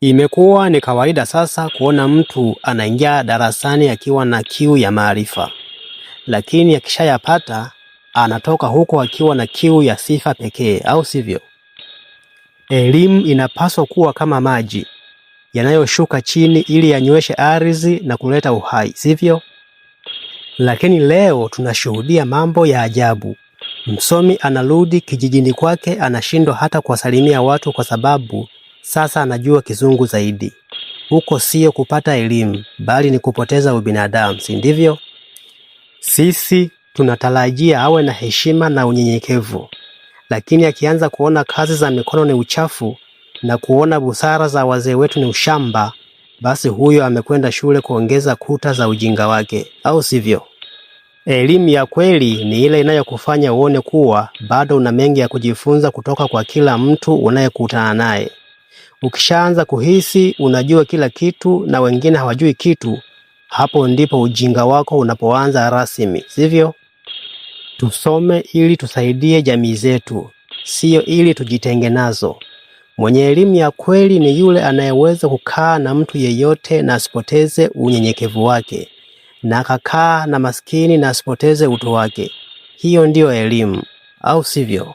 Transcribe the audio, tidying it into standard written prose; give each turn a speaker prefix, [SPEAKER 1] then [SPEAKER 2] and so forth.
[SPEAKER 1] Imekuwa ni kawaida sasa kuona mtu anaingia darasani akiwa na kiu ya maarifa, lakini akishayapata anatoka huko akiwa na kiu ya sifa pekee, au sivyo? Elimu inapaswa kuwa kama maji yanayoshuka chini ili yanyweshe ardhi na kuleta uhai, sivyo? Lakini leo tunashuhudia mambo ya ajabu. Msomi anarudi kijijini kwake, anashindwa hata kuwasalimia watu kwa sababu sasa anajua kizungu zaidi. Huko sio kupata elimu, bali ni kupoteza ubinadamu, si ndivyo? Sisi tunatarajia awe na heshima na unyenyekevu, lakini akianza kuona kazi za mikono ni uchafu na kuona busara za wazee wetu ni ushamba, basi huyo amekwenda shule kuongeza kuta za ujinga wake, au sivyo? Elimu ya kweli ni ile inayokufanya uone kuwa bado una mengi ya kujifunza kutoka kwa kila mtu unayekutana naye. Ukishaanza kuhisi unajua kila kitu na wengine hawajui kitu, hapo ndipo ujinga wako unapoanza rasmi, sivyo? Tusome ili tusaidie jamii zetu, sio ili tujitenge nazo. Mwenye elimu ya kweli ni yule anayeweza kukaa na mtu yeyote na asipoteze unyenyekevu wake, na akakaa na maskini na asipoteze utu wake. Hiyo ndiyo elimu, au sivyo?